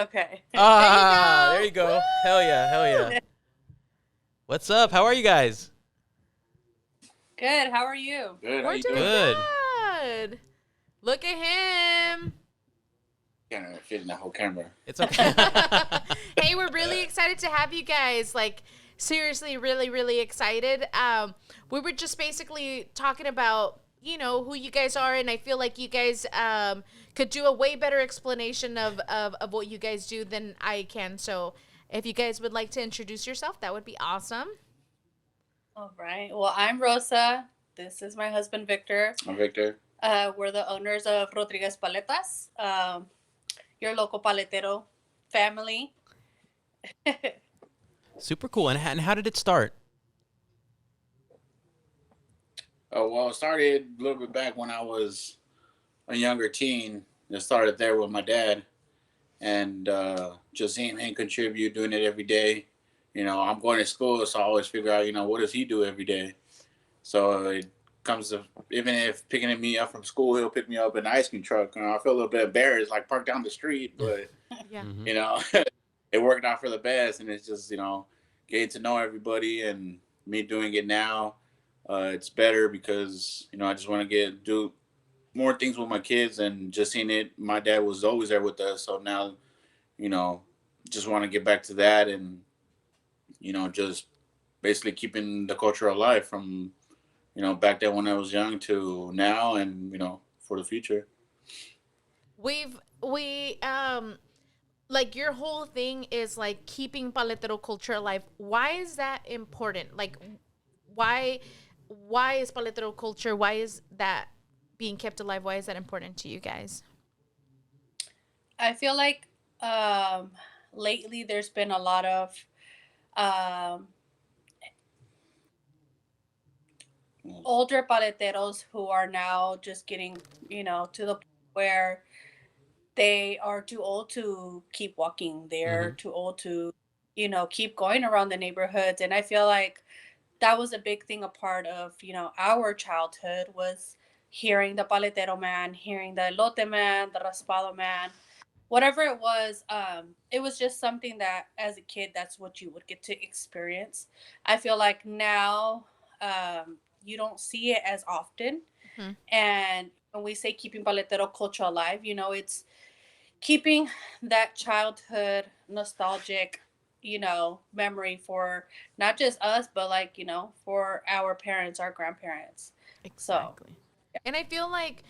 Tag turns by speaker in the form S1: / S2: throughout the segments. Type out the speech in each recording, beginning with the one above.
S1: Okay.
S2: Ah, there
S3: There
S2: you
S3: you go.
S2: go. Hell yeah, hell yeah.
S3: Woo!
S2: What's up? How are you guys?
S1: Good. How are you?
S4: Good. How
S3: We're
S4: you
S3: doing
S4: doing?
S2: Good.
S3: good. Look at him.
S4: Can't fit in the whole camera.
S2: It's okay.
S3: Hey, we're really excited to have you guys. Like, seriously, really, really excited. We were just basically talking about, who you guys are, and I feel like you guys could do a way better explanation of what you guys do than I can. So, if you guys would like to introduce yourself, that would be awesome.
S1: All right. Well, I'm Rosa. This is my husband, Victor.
S4: I'm Victor.
S1: We're the owners of Rodriguez Paletas, your local paletero family.
S2: Super cool. And how did it start?
S4: Oh well, it started a little bit back when I was a younger teen. It started there with my dad, and just seeing him contribute, doing it every day. I'm going to school, so I always figure out, what does he do every day. So it comes to even if picking me up from school, he'll pick me up in an ice cream truck. I feel a little bit embarrassed, like parked down the street, but
S3: Yeah.
S2: Hmm.
S4: you know, it worked out for the best, and it's just getting to know everybody and me doing it now. It's better because I just want to get do more things with my kids and just seeing it. My dad was always there with us, so now you know just want to get back to that and just basically keeping the culture alive from back then when I was young to now and for the future.
S3: We like your whole thing is like keeping paletero culture alive. Why is that important? Like why why is paletero culture, why is that being kept alive? Why is that important to you guys?
S1: I feel like lately there's been a lot of um, older paleteros who are now just getting, to the point where they are too old to keep walking. They're
S2: Hmm.
S1: too old to, keep going around the neighborhoods. And I feel like that was a big thing, a part of, our childhood was hearing the paletero man, hearing the elote man, the raspado man, whatever it was just something that as a kid, that's what you would get to experience. I feel like now you don't see it as often.
S3: Hmm.
S1: And when we say keeping paletero culture alive, it's keeping that childhood nostalgic, memory for not just us, but like, for our parents, our grandparents. So,
S3: Exactly. And I feel like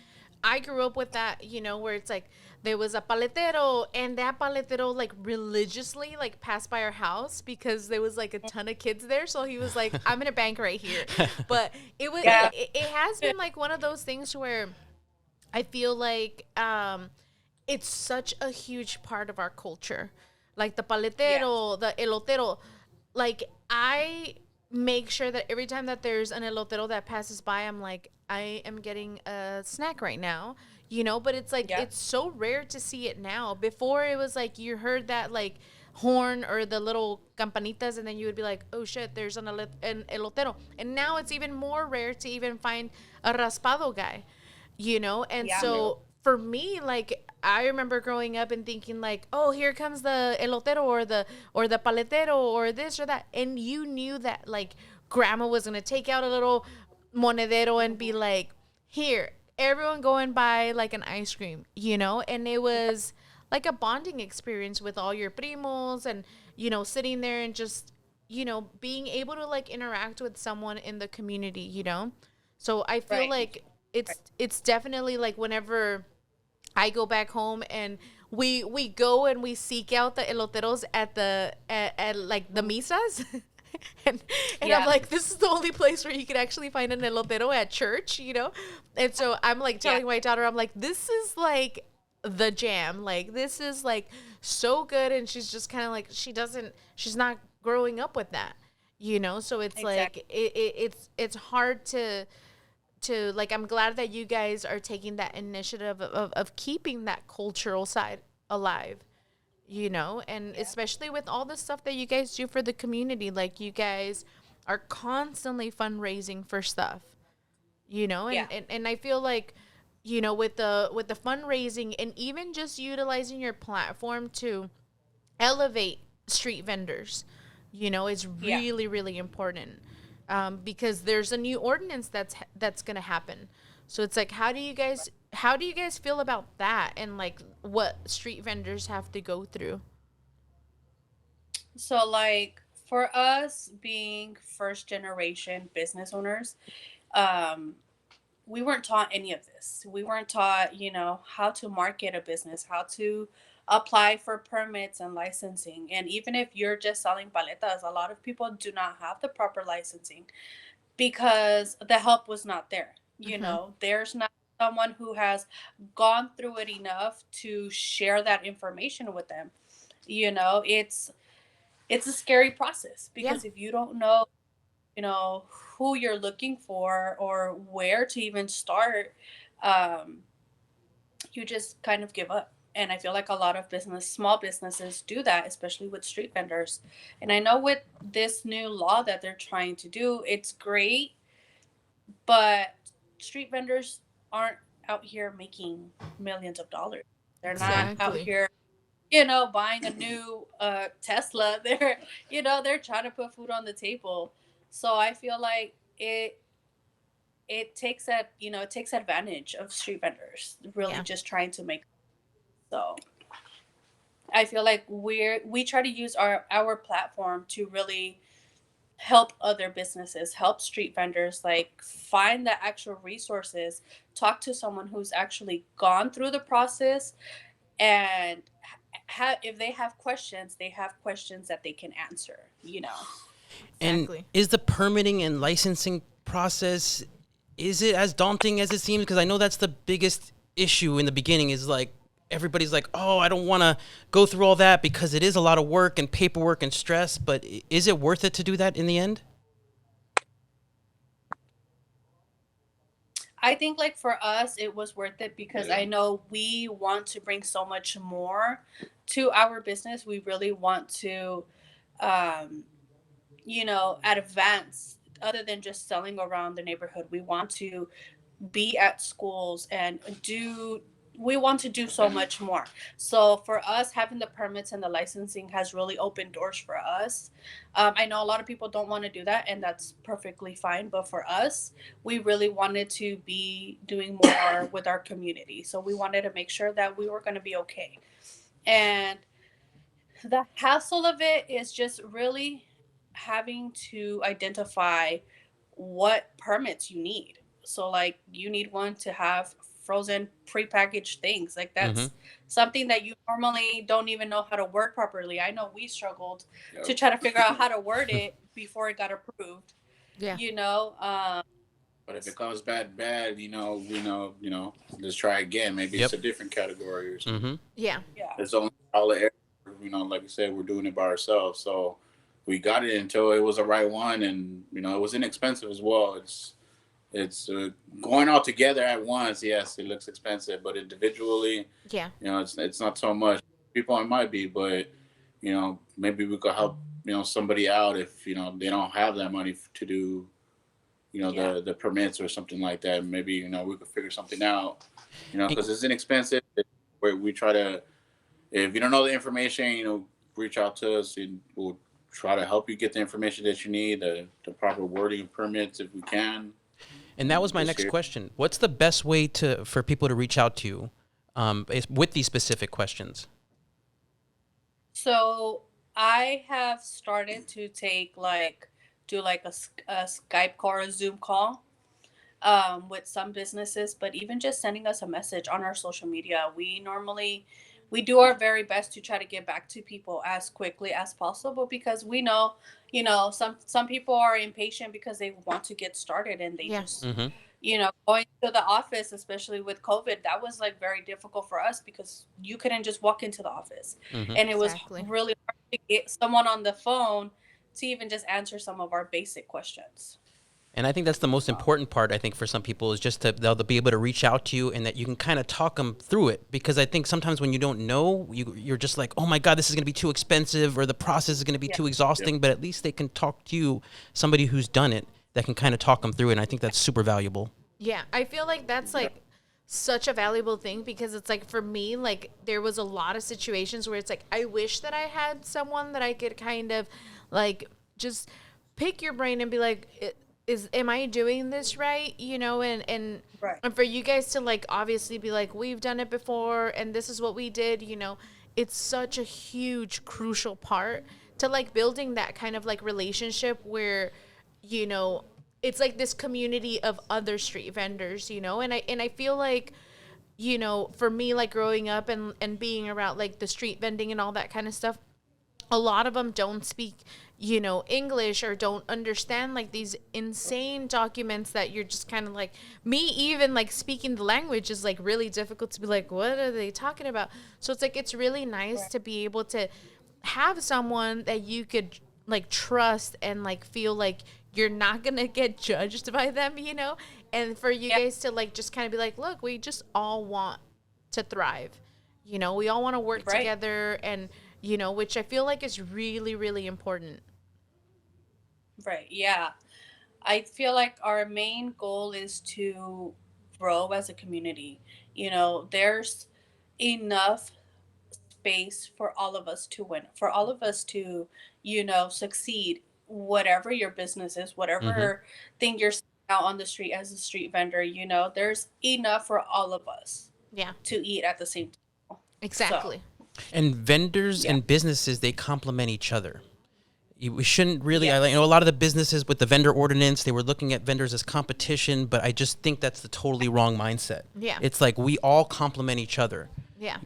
S3: I grew up with that, where it's like there was a paletero, and that paletero like religiously like passed by our house because there was like a ton of kids there. So he was like, I'm in a bank right here. But
S1: yeah.
S3: it has been like one of those things where I feel like it's such a huge part of our culture. Like the
S1: Yeah.
S3: paletero, the elotero. Like I make sure that every time that there's an elotero that passes by, I'm like, I am getting a snack right now. But it's like
S1: Yeah.
S3: it's so rare to see it now. Before it was like you heard that like horn or the little campanitas, and then you would be like, oh shit, there's an elotero. And now it's even more rare to even find a raspado guy, and
S1: Yeah.
S4: Yeah.
S3: so for me, like I remember growing up and thinking like, oh, here comes the elotero or the paletero or this or that, and you knew that like grandma was gonna take out a little monedero and be like, here, everyone go and buy like an ice cream, and it was like a bonding experience with all your primos, and sitting there and just being able to like interact with someone in the community. So I feel
S1: Right.
S3: like
S1: Right.
S3: it's definitely like whenever I go back home and we go and we seek out the eloteros at like the misas. and I'm
S1: Yeah.
S3: like, this is the only place where you can actually find an elotero at church. And so I'm like
S1: Yeah.
S3: telling my daughter, I'm like, this is like the jam. Like this is like so good, and she's just kind of like she's not growing up with that. So it's like
S1: Exactly.
S3: it's hard to like, I'm glad that you guys are taking that initiative of keeping that cultural side alive. And
S1: Yeah.
S3: especially with all the stuff that you guys do for the community, like you guys are constantly fundraising for stuff. and
S1: Yeah.
S3: and I feel like with the fundraising and even just utilizing your platform to elevate street vendors. It's
S1: Yeah.
S3: really, really important, because there's a new ordinance that's gonna happen. So it's like, how do you guys feel about that, and like what street vendors have to go through?
S1: So, like, for us being first generation business owners, um, we weren't taught any of this. We weren't taught, how to market a business, how to apply for permits and licensing. And even if you're just selling paletas, a lot of people do not have the proper licensing because the help was not there.
S3: Mm-hmm.
S1: There's not someone who has gone through it enough to share that information with them. It's a scary process
S3: Yeah,
S1: because if you don't know, you know who you're looking for or where to even start, um, you just kind of give up. And I feel like a lot of small businesses do that, especially with street vendors. And I know with this new law that they're trying to do, it's great, but street vendors aren't out here making millions of dollars. They're not out
S3: exactly.
S1: here, buying a new Tesla. They're trying to put food on the table. So I feel like it takes advantage of street vendors really
S3: Yeah.
S1: just trying to make. So I feel like we try to use our platform to really help other businesses, help street vendors, like find the actual resources, talk to someone who's actually gone through the process, and if they have questions, they have questions that they can answer.
S2: And
S3: Exactly.
S2: is the permitting and licensing process, is it as daunting as it seems? Because I know that's the biggest issue in the beginning is like everybody's like, "Oh, I don't want to go through all that because it is a lot of work and paperwork and stress, but is it worth it to do that in the end?"
S1: I think like for us it was worth it because
S4: Yeah.
S1: I know we want to bring so much more to our business. We really want to um advance other than just selling around the neighborhood. We want to be at schools and do we want to do so much more. So for us, having the permits and the licensing has really opened doors for us. I know a lot of people don't want to do that, and that's perfectly fine. But for us, we really wanted to be doing more with our community. So we wanted to make sure that we were going to be okay. And the hassle of it is just really having to identify what permits you need. So like you need one to have frozen prepackaged things. Like
S2: Mm-hmm.
S1: that's something that you normally don't even know how to word properly. I know we struggled to
S4: Yep.
S1: try to figure out how to word it before it got approved.
S3: Yeah.
S1: You know,
S4: But if it comes back bad, let's try again. Maybe it's
S2: Yep.
S4: a different category or something.
S2: Mm-hmm.
S3: Yeah.
S1: yeah.
S4: It's only all the area. Like I said, we're doing it by ourselves. So we got it until it was the right one, and it was inexpensive as well. It's going all together at once. Yes, it looks expensive, but individually,
S3: Yeah.
S4: it's not so much. People it might be, but maybe we could help somebody out if they don't have that money to do
S1: Yeah.
S4: the permits or something like that. Maybe we could figure something out.
S2: And,
S4: Because it's inexpensive. Where we try to, if you don't know the information, reach out to us and we'll try to help you get the information that you need, the proper wording of permits if we can.
S2: and that was my
S4: Just
S2: next
S4: here.
S2: question. What's the best way for people to reach out to you with these specific questions?
S1: So I have started to do like a Skype call or a Zoom call with some businesses, but even just sending us a message on our social media, we do our very best to try to get back to people as quickly as possible because we know, some people are impatient because they want to get started and they
S3: Yeah.
S1: just
S2: Mm-hmm.
S1: going to the office, especially with COVID, that was like very difficult for us because you couldn't just walk into the office.
S2: Mm-hmm.
S1: And it was
S3: Exactly.
S1: really hard to get someone on the phone to even just answer some of our basic questions.
S2: And I think that's the most important part, I think, for some people is just they'll be able to reach out to you and that you can kind of talk them through it. Because I think sometimes when you don't know, you're just like, oh my God, this is going to be too expensive or the process is going to be
S1: Yeah.
S2: too
S4: Yep.
S2: exhausting. But at least they can talk to you, somebody who's done it, that can kind of talk them through it. And I think that's super valuable.
S3: Yeah, I feel like that's like such a valuable thing, because it's like for me, like there was a lot of situations where it's like I wish that I had someone that I could kind of like just pick your brain and be like, is am I doing this right? You know,
S1: Right.
S3: and for you guys to like obviously be like, we've done it before and this is what we did, you know, it's such a huge crucial part to like building that kind of like relationship where, you know, it's like this community of other street vendors, you know, and I feel like, you know, for me, like growing up and being around like the street vending and all that kind of stuff, a lot of them don't speak, you know, English, or don't understand like these insane documents that you're just kind of like, me even like speaking the language is like really difficult to be like, what are they talking about? So it's like it's really nice
S1: Right.
S3: to be able to have someone that you could like trust and like feel like you're not gonna get judged by them, you know, and for you
S1: Yeah.
S3: guys to like just kind of be like, look, we just all want to thrive, you know, we all want to work
S1: Right.
S3: together, and you know, which I feel like is really, really important.
S1: Right. Yeah. I feel like our main goal is to grow as a community. You know, there's enough space for all of us to win, for all of us to, succeed. Whatever your business is,
S2: Mm-hmm.
S1: whatever thing you're selling out on the street as a street vendor, there's enough for all of us
S3: Yeah,
S1: to eat at the same time. So,
S3: exactly.
S2: And vendors
S1: yeah.
S2: and businesses, they complement each other. We shouldn't really. I
S1: Yes.
S2: know a lot of the businesses with the vendor ordinance, they were looking at vendors as competition, but I just think that's the totally wrong mindset.
S3: Yeah,
S2: It's like we all complement each other,
S3: yeah.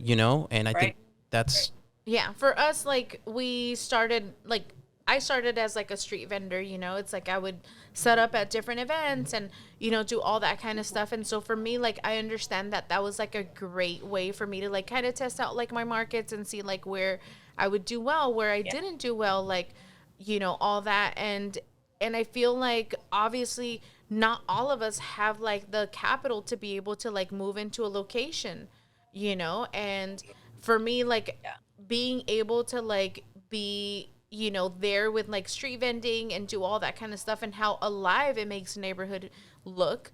S2: and I think
S1: Right.
S2: that's
S3: Yeah, for us, like we started, like I started as like a street vendor. You know, it's like I would set up at different events and you know do all that kind of stuff. And so for me, like I understand that that was like a great way for me to like kind of test out like my markets and see like where I would do well, where I
S1: Yeah.
S3: didn't do well, like you know all that. And I feel like obviously not all of us have like the capital to be able to like move into a location, you know, and for me like
S1: Yeah.
S3: being able to like be you know there with like street vending and do all that kind of stuff and how alive it makes a neighborhood look,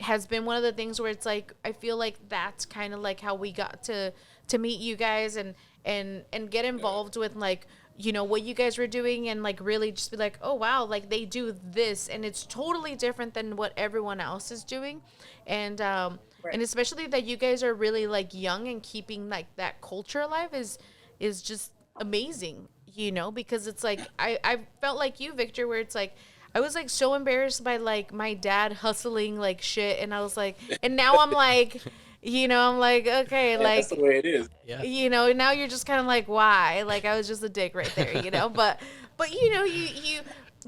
S3: has been one of the things where it's like I feel like that's kind of like how we got to meet you guys and get involved with like you know what you guys were doing and like really just be like, oh wow, like they do this and it's totally different than what everyone else is doing. And
S1: Right.
S3: especially that you guys are really like young and keeping like that culture alive is just amazing, you know, because it's like I felt like you, Victor, where it's like I was like so embarrassed by like my dad hustling like shit, and I was like, and now I'm like, you know, I'm like, okay,
S4: Yeah, that's the
S3: like,
S4: way it is.
S2: yeah.
S3: you know, now you're just kind of like, why? Like I was just a dick right there, you know, but you know,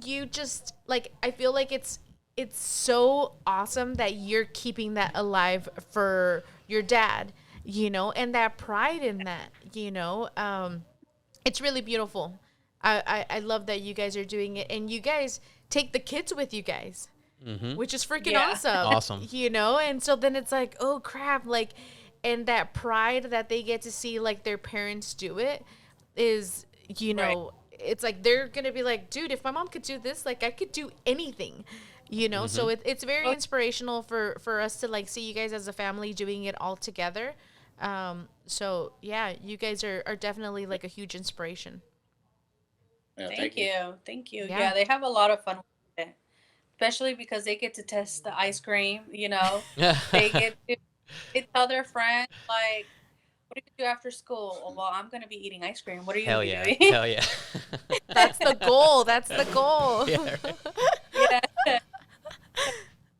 S3: you just like I feel like it's so awesome that you're keeping that alive for your dad, you know, and that pride in that, you know. It's really beautiful. I love that you guys are doing it and you guys take the kids with you guys,
S2: Mm-hmm.
S3: which is freaking
S1: Yeah.
S3: awesome.
S2: Awesome.
S3: You know, and so then it's like, oh crap, like, and that pride that they get to see like their parents do it is, you
S1: Right.
S3: know, it's like they're gonna be like, dude, if my mom could do this, like I could do anything, you know.
S2: Mm-hmm.
S3: So it's very
S1: Oh,
S3: inspirational for us to like see you guys as a family doing it all together. So yeah, you guys are definitely like a huge inspiration.
S4: Yeah,
S1: thank
S4: thank you.
S1: you. Thank you.
S3: Yeah.
S1: Yeah, they have a lot of fun with it, especially because they get to test the ice cream. They get to they tell their friends, like, what do you do after school? Oh, well, I'm going to be eating ice cream. What are you going
S2: Hell
S1: to be
S2: yeah.
S1: doing?
S2: Hell yeah.
S3: That's the goal. That's the goal.
S2: Yeah. Right.
S1: Yeah.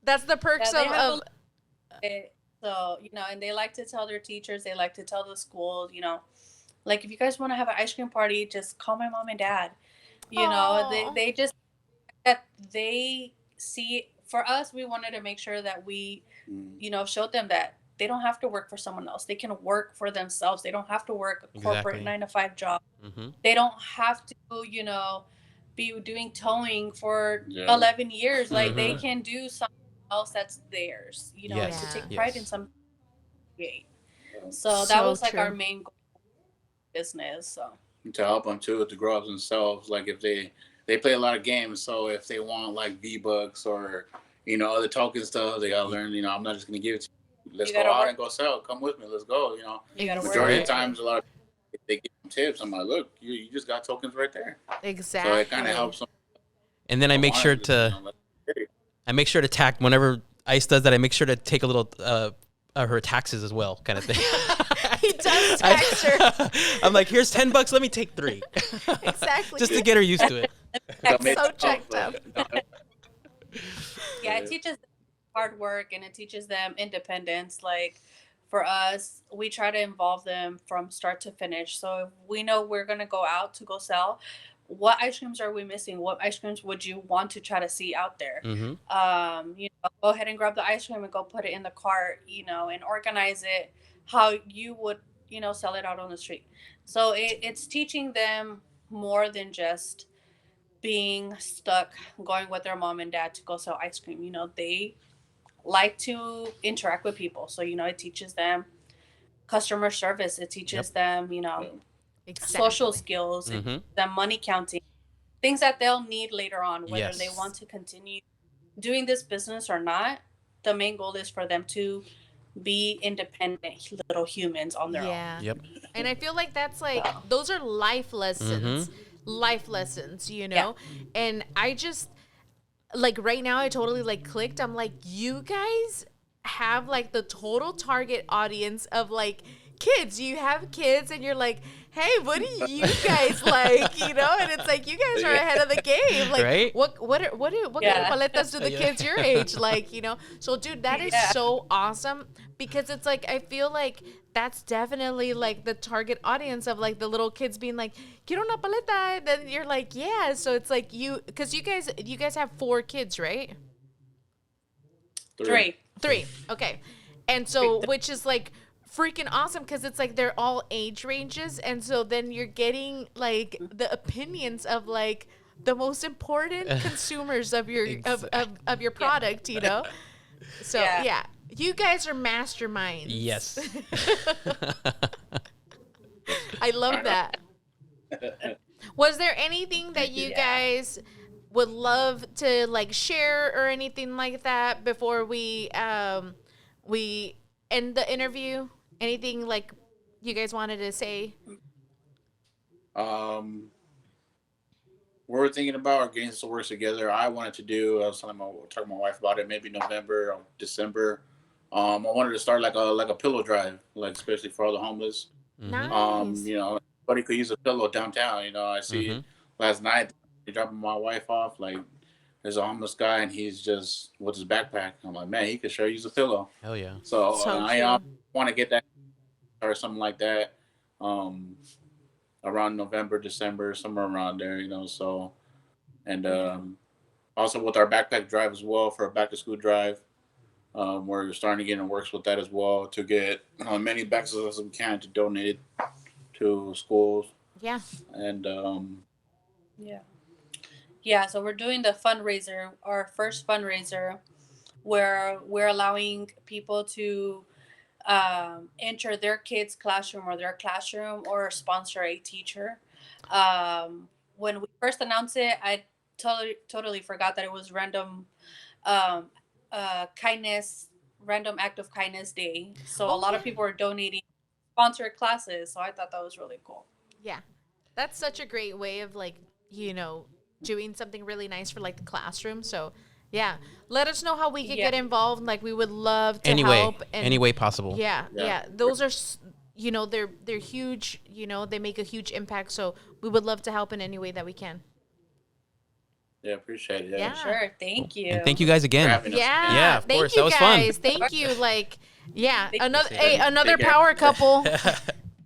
S3: That's the perks
S1: Yeah, they have a
S3: of
S1: lot of it. So, and they like to tell their teachers, they like to tell the schools, like, if you guys want to have an ice cream party, just call my mom and dad.
S3: oh
S1: They just, that they see, for us, we wanted to make sure that we,
S4: Mm.
S1: showed them that they don't have to work for someone else. They can work for themselves. They don't have to work a corporate
S2: Exactly.
S1: 9 to 5 job.
S2: Mm-hmm.
S1: They don't have to, be doing towing for
S4: Yeah.
S1: 11 years. Like, they
S2: Mm-hmm.
S1: can do something else that's theirs, and to
S2: Yes.
S3: yeah,
S1: take pride in
S2: Yes.
S1: something. Create.
S4: Yeah.
S1: So that
S3: so
S1: was like our
S3: true.
S1: main goal business. So
S4: To help them too to grow up themselves. Like if they play a lot of games, so if they want like V Bucks or other token stuff, they gotta learn. I'm not just gonna give it to let's
S1: You
S4: go
S1: gotta
S4: out
S1: work.
S4: and go sell. Come with me. Let's go. You know,
S1: You gotta work.
S4: majority of
S2: Right.
S4: the times, a lot of they give them tips. I'm like, look, you just got tokens right there.
S3: Exactly.
S4: So it kind of helps them.
S2: And then I make sure to tack whenever Ice does that. I make sure to take a little her taxes as well, kind of thing.
S3: He does tax her.
S2: I'm like, here's $10. Let me take 3,
S3: Exactly.
S2: just to get her used to it.
S3: So checked up.
S1: Yeah, it teaches them hard work and it teaches them independence. Like for us, we try to involve them from start to finish. So if we know we're gonna go out to go sell, what ice creams are we missing? What ice creams would you want to try to see out there?
S2: Mm-hmm.
S1: Go ahead and grab the ice cream and go put it in the cart, and organize it how you would, sell it out on the street. So it's teaching them more than just being stuck going with their mom and dad to go sell ice cream. They like to interact with people. So, it teaches them customer service. It teaches them, social skills,
S2: Mm-hmm.
S1: them money counting, things that they'll need later on, whether
S2: Yes.
S1: they want to continue doing this business or not. The main goal is for them to be independent little humans on their own.
S3: Yeah.
S2: Yep.
S3: And I feel like that's like those are life lessons. Life lessons, And I just like right now I totally like clicked. I'm like, you guys have like the total target audience of like kids. You have kids and you're like, hey, what do you guys like? And it's like you guys are ahead of the game. Like
S2: Right?
S3: what kind of paletas do the kids your age like, So dude, that is so awesome because it's like I feel like that's definitely like the target audience of like the little kids being like, quiero una paleta. And then you're like, yeah. So it's like because you guys have 4 kids, right?
S1: 3.
S3: 3. Okay. And so, which is like freaking awesome because it's like they're all age ranges. And so then you're getting like the opinions of like the most important consumers of your of your product, So yeah, you guys are masterminds.
S2: Yes.
S3: I love that. Was there anything that you guys would love to like share or anything like that before we end the interview? Anything like you guys wanted to say?
S4: We're thinking about getting some work together. I wanted to do. I was talking to my wife about it. Maybe November or December. I wanted to start like a pillow drive, like especially for all the homeless.
S3: Nice.
S4: Everybody could use a pillow downtown. I see last night dropping my wife off. Like there's a homeless guy and he's just with his backpack. I'm like, man, he could sure use a pillow.
S2: Hell yeah.
S4: So,
S3: So
S4: I
S3: cute.
S4: want to get that or something like that. Around November, December, somewhere around there, so, and also with our backpack drive as well for a back to school drive, we're starting to get in works with that as well to get many backpacks as we can to donate to schools.
S3: Yeah.
S4: And
S1: So we're doing the fundraiser, our first fundraiser, where we're allowing people to enter their kids' classroom or sponsor a teacher. When we first announced it, I totally forgot that it was random random act of kindness day. So a lot of people are donating sponsored classes. So I thought that was really cool.
S3: Yeah. That's such a great way of like, doing something really nice for like the classroom. So yeah, let us know how we can get involved. Like we would love to help.
S2: Any way possible.
S3: Yeah. Those are, they're huge. They make a huge impact. So we would love to help in any way that we can.
S4: yeah, appreciate it.
S3: Yeah.
S1: Sure. Thank you.
S2: And thank you guys again.
S4: Having us.
S2: Yeah, of
S3: thank
S2: course.
S3: you
S2: That was fun.
S3: guys. Thank you. Like, yeah,
S1: Thank
S3: another
S1: you.
S3: another
S4: Take care.
S3: power couple.